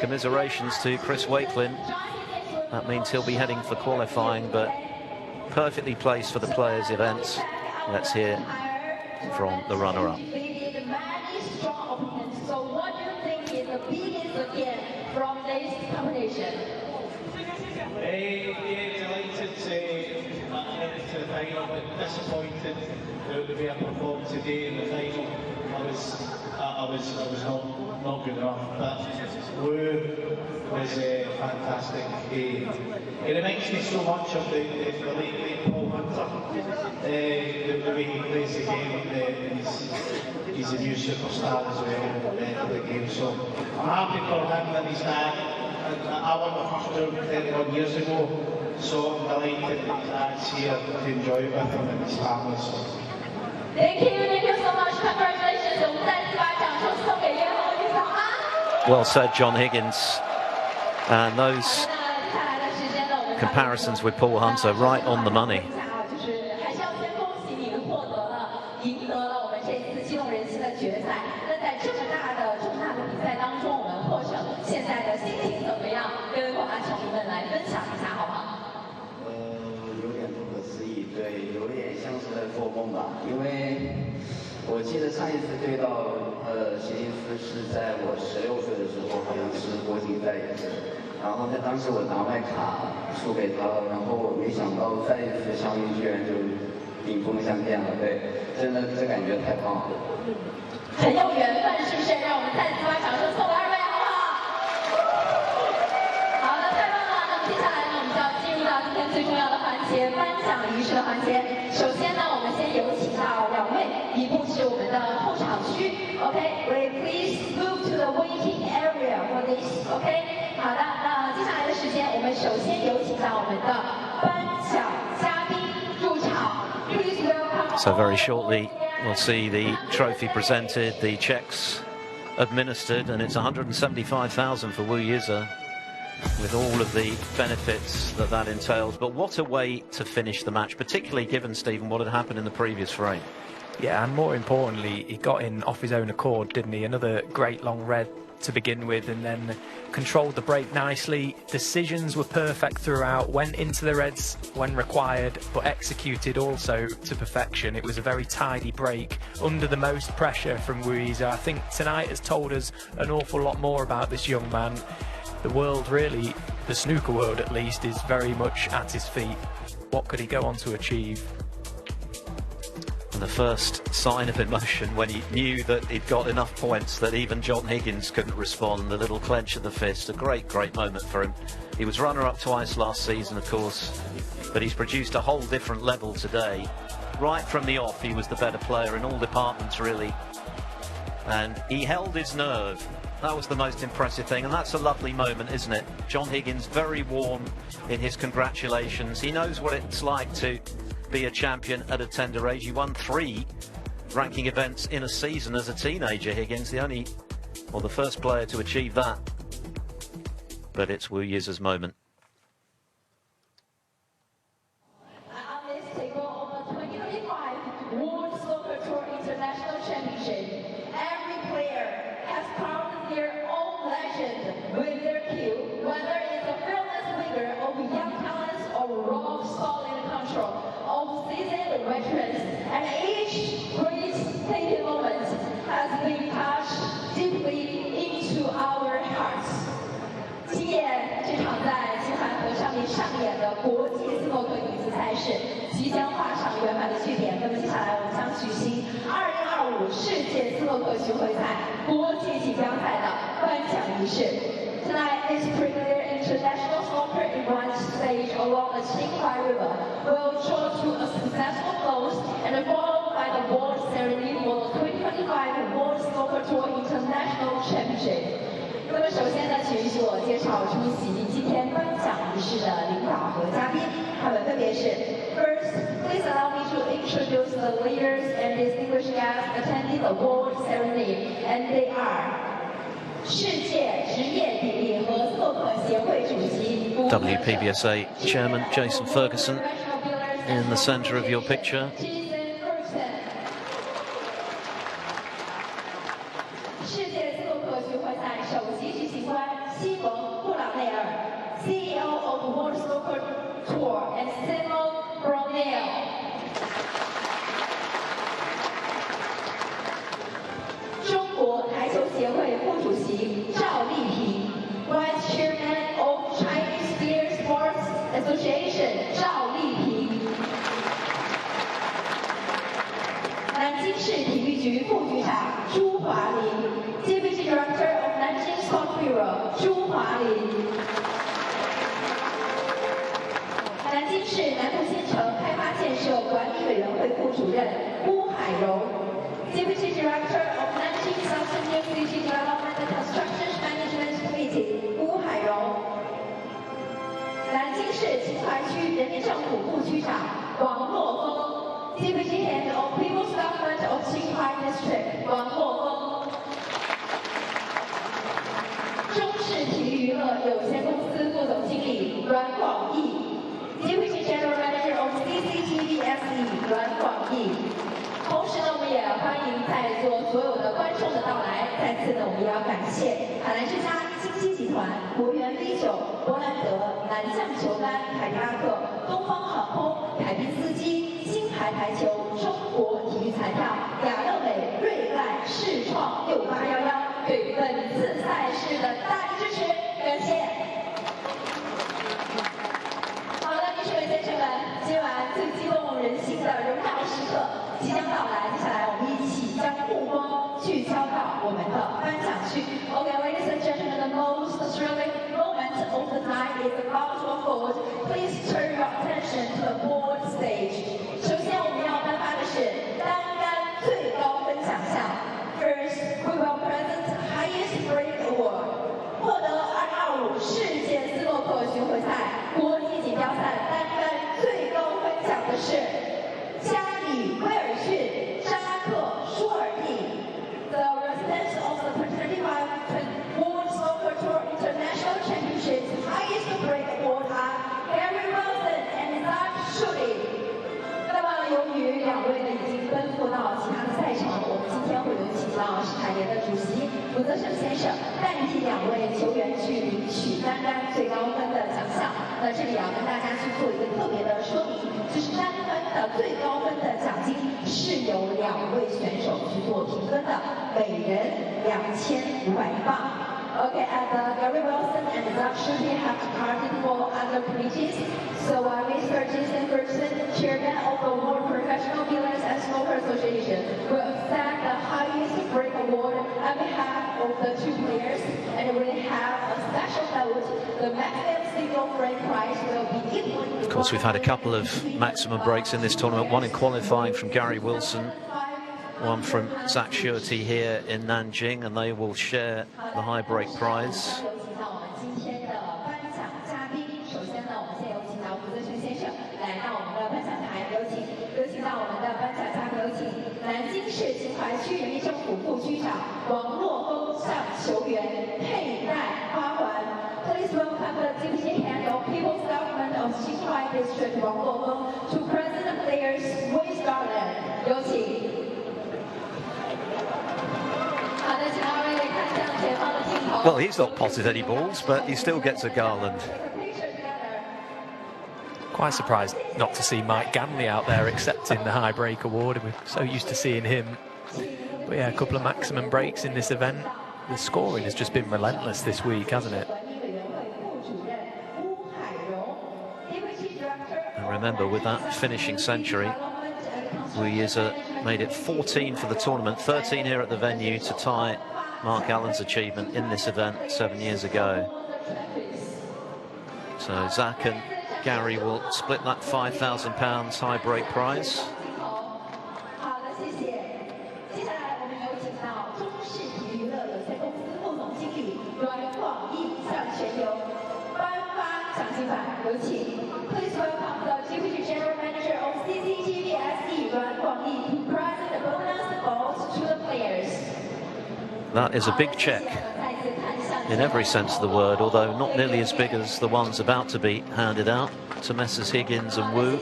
commiserations to Chris Wakelin. That means he'll be heading for qualifying, but perfectly placed for the players' events. Let's hear from the runner-up. So what do you think is the biggest again from this competition? Delighted to get to the final, but disappointed that we haven't performed today in the final. I was not good enough, but Wu was fantastic. It reminds me so much of the late Paul Hunter, the way he plays the game. He's a new superstar as well for the game, so I'm happy for him and his dad. I won the first round 31 years ago, so I'm delighted that his dad's here to enjoy it with him and his family. So. Thank you so much. Congratulations. Well said, John Higgins. And those comparisons with Paul Hunter right on the money.我记得上一次对到谢金斯是在我16岁的时候，好像是国锦赛也是，然后在当时我拿麦卡输给他了，然后我没想到再一次相遇居然就顶峰相见了，对，真的这感觉太棒了。很有缘分，是不是？让我们再次把掌声送给二位，好不好？好的，太棒了。那么接下来呢，我们就要进入到今天最重要的环节——颁奖仪式的环节。首先呢，我们先有请到两位，一步是我们的候场区 ，OK，we please move to the waiting area for this， OK。好的，那接下来的时间，我们首先有请到我们的颁奖嘉宾入场 ，please welcome。 So very shortly, we'll see the trophy presented, the checks administered, and it's 175,000 for Wu Yize, with all of the benefits that entails. But what a way to finish the match, particularly given, Stephen, what had happened in the previous frame. Yeah, and more importantly, he got in off his own accord, didn't he? Another great long red to begin with, and then controlled the break nicely. Decisions were perfect throughout, went into the reds when required, but executed also to perfection. It was a very tidy break under the most pressure from Wu Yize. I think tonight has told us an awful lot more about this young man. The world, really, the snooker world at least, is very much at his feet. What could he go on to achieve? And the first sign of emotion when he knew that he'd got enough points that even John Higgins couldn't respond, the little clench of the fist, a great moment for him. He was runner-up twice last season, of course, but he's produced a whole different level today. Right from the off, he was the better player in all departments, really. And he held his nerve. That was the most impressive thing, and that's a lovely moment, isn't it? John Higgins, very warm in his congratulations. He knows what it's like to be a champion at a tender age. He won 3 ranking events in a season as a teenager, Higgins, the first player to achieve that. But it's Wu Yize's moment. On this table of the 2025 World Snooker International Championship, every player has carved their own legend with their cue, whether it's a fearless leader of young talents or rock solid control of seasoned veterans, and each breathtaking moment has been touched deeply into our hearts. 今夜这场在金汉河上面上演的国际斯诺克女子赛事即将画上圆满的句点。那么接下来我们将举行2025世界斯诺克巡回赛国际锦标赛的颁奖仪式。Tonight is premier international snooker event stage along the Qinghai River will draw to a successful close and followed by the award ceremony for the 2025 World Snooker Tour International Championship. 那么首先呢，请允许我介绍出席今天颁奖仪式的领导和嘉宾，他们分别是 First, please allow me to introduce the leaders and distinguished guests attending the award ceremony, and they are 世界职业比利和斯诺克协会主席 WPBSA Chairman Jason Ferguson in the centre of your picture. 世界斯诺克巡回赛首席执行官西 World Snooker Tour and Simon Brunel. 中国台球协会副主席赵丽萍 ，Vice Chairman of Chinese Spear Sports Association 赵丽萍。 南京市体育局副局长朱华林 ，Deputy Director of Nanjing Sport Bureau 朱华林。南京市南部新城开发建设管理委员会副主任邬海荣 ，Deputy Director of Nanjing Southern New City Development and Construction Management Committee 邬海荣。南京市秦淮区人民政府副区长王洛峰。 Deputy Head of People's Government of Qinghai District 王洛峰，中视体育娱乐有限公司副总经理阮广义 ，Deputy General Manager of CCTV SE 阮广义。同时呢，我们也欢迎在座所有的观众的到来。再次呢，我们也要感谢海澜之家、金鸡集团、国元 V9、伯兰德、南向球杆、凯迪拉克、东方航空、凯宾斯基。 排球、中国体育彩票、雅乐美、瑞赖、世创、6811对本次赛事的大力支持，感谢。好的，女士们、先生们，今晚最激动人心的荣耀时刻即将到来，接下来我们一起将目光聚焦到我们的颁奖区。Okay, ladies and gentlemen, the most thrilling moment of the night is about to unfold. Please turn your attention to the board stage. 首先，我们要颁发的是单杆最高分奖项。First, we will present the highest break award. 获得2025世界斯诺克巡回赛国际锦标赛单杆最高分奖的是加里·威尔逊·扎克舒尔蒂。The residents of the 2025 World Snooker Tour International Championships highest break award are Gary Wilson and Zach Shuley. 由于两位呢已经奔赴到其他的赛场，我们今天会有请到世凯联的主席鲁泽胜先生代替两位球员去领取单杆最高分的奖项。那这里要跟大家去做一个特别的说明，就是单杆的最高分的奖金是由两位选手去做评分的，每人2500英镑。 Okay, and Gary Wilson and Zach Shuley have departed for other committees. So Mr. Jason Ferguson, Chairman of the World Professional Billiards and Snooker Association, will accept the highest break award on behalf of the two players, and we have a special note. The maximum single break prize will be equal. Of course, we've had a couple of maximum breaks in this tournament. One in qualifying from Gary Wilson. One from Zach Shurty here in Nanjing, and they will share the high break prize. 南京市秦淮区人民政府副区长王洛峰向球员佩戴花环。Please welcome the Deputy Head of People's Government of Qinghai District 王洛峰 to present the players with garland。有请。 Well, he's not potted any balls, but he still gets a garland. Quite surprised not to see Mike Ganley out there accepting the high break award. We're so used to seeing him. But yeah, a couple of maximum breaks in this event. The scoring has just been relentless this week, hasn't it? And remember, with that finishing century, Wuyiza made it 14 for the tournament, 13 here at the venue to tie Mark Allen's achievement in this event 7 years ago. So Zach and Gary will split that £5,000 high break prize. Please welcome the Deputy General Manager of CCTV SE, Yuan Guangyi, to present the bonus balls to the players. That is a big check in every sense of the word, although not nearly as big as the ones about to be handed out to Messrs Higgins and Wu.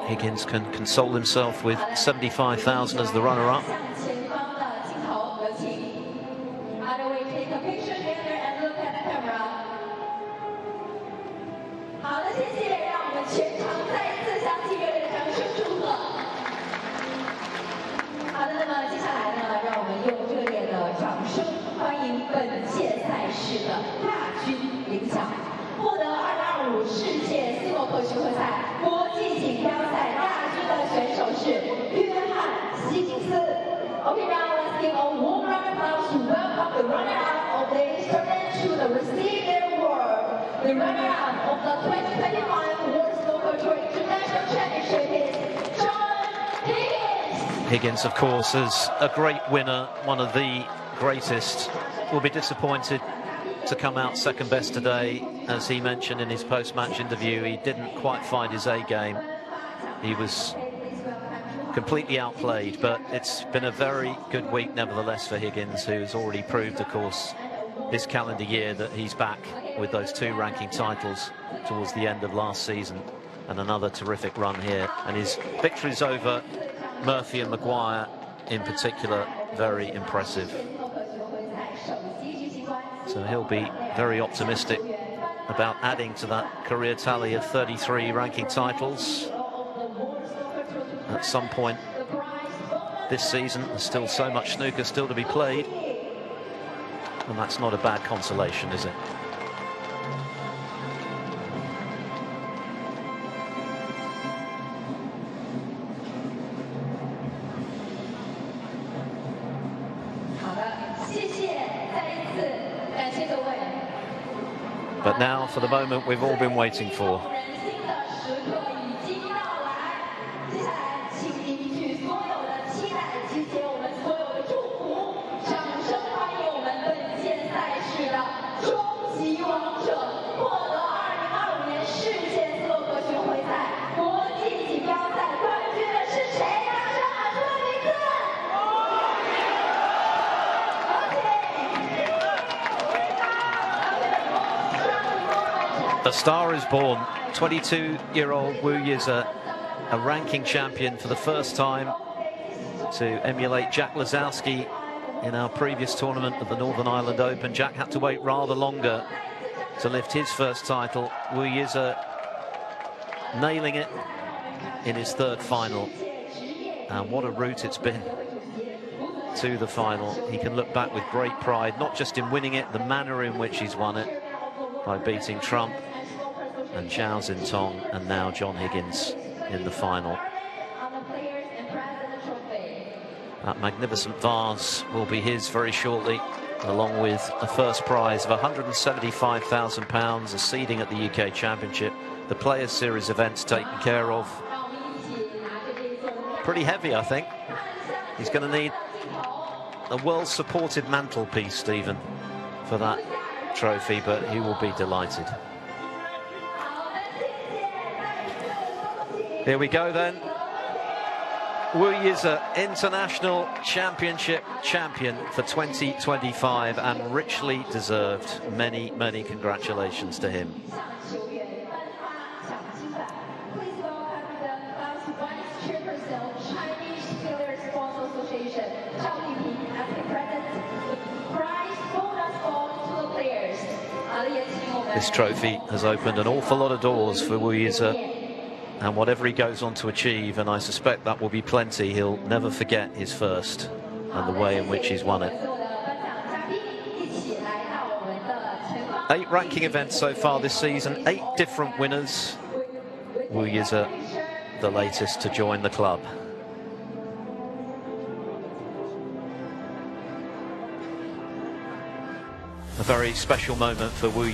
Higgins can console himself with 75,000 as the runner-up. picture together and look at the camera. 好的，谢谢，让我们全场再一次响起热烈的掌声祝贺。好的，那么接下来呢，让我们用热烈的掌声欢迎本届赛事的亚军领奖。获得2025世界斯诺克巡回赛国际锦标赛亚军的选手是约翰·希金斯。Okay, now let's give a warm round of applause to welcome the runner-up of this tournament to receive their award. The runner-up of the 2025 World Snooker Tour International Championship is John Higgins. Higgins, of course, is a great winner, one of the greatest. Will be disappointed to come out second best today. As he mentioned in his post-match interview, he didn't quite find his A game. He was completely outplayed, but it's been a very good week nevertheless for Higgins, who's already proved, of course, this calendar year that he's back with those 2 ranking titles towards the end of last season, and another terrific run here. And his victories over Murphy and Maguire in particular, very impressive. So he'll be very optimistic about adding to that career tally of 33 ranking titles at some point this season. There's still so much snooker still to be played, and that's not a bad consolation, is it? But now for the moment we've all been waiting for. The star is born. 22-year-old Wu Yize, a ranking champion for the first time, to emulate Jack Lazowski in our previous tournament of the Northern Ireland Open. Jack had to wait rather longer to lift his first title. Wu Yize nailing it in his 3rd final. And what a route it's been to the final. He can look back with great pride, not just in winning it, the manner in which he's won it, by beating Trump and Zhao Xintong, and now John Higgins in the final. That magnificent vase will be his very shortly, along with a first prize of £175,000, a seeding at the UK Championship, the Players Series events taken care of. Pretty heavy, I think. He's going to need a well-supported mantelpiece, Stephen, for that trophy, but he will be delighted. Here we go then. Wu Yize, International Championship champion for 2025, and richly deserved. Many, many congratulations to him. This trophy has opened an awful lot of doors for Wu Yize, and whatever he goes on to achieve, and I suspect that will be plenty, he'll never forget his first and the way in which he's won it. 8 ranking events so far this season, 8 different winners. Wu Yize, the latest to join the club. A very special moment for Wu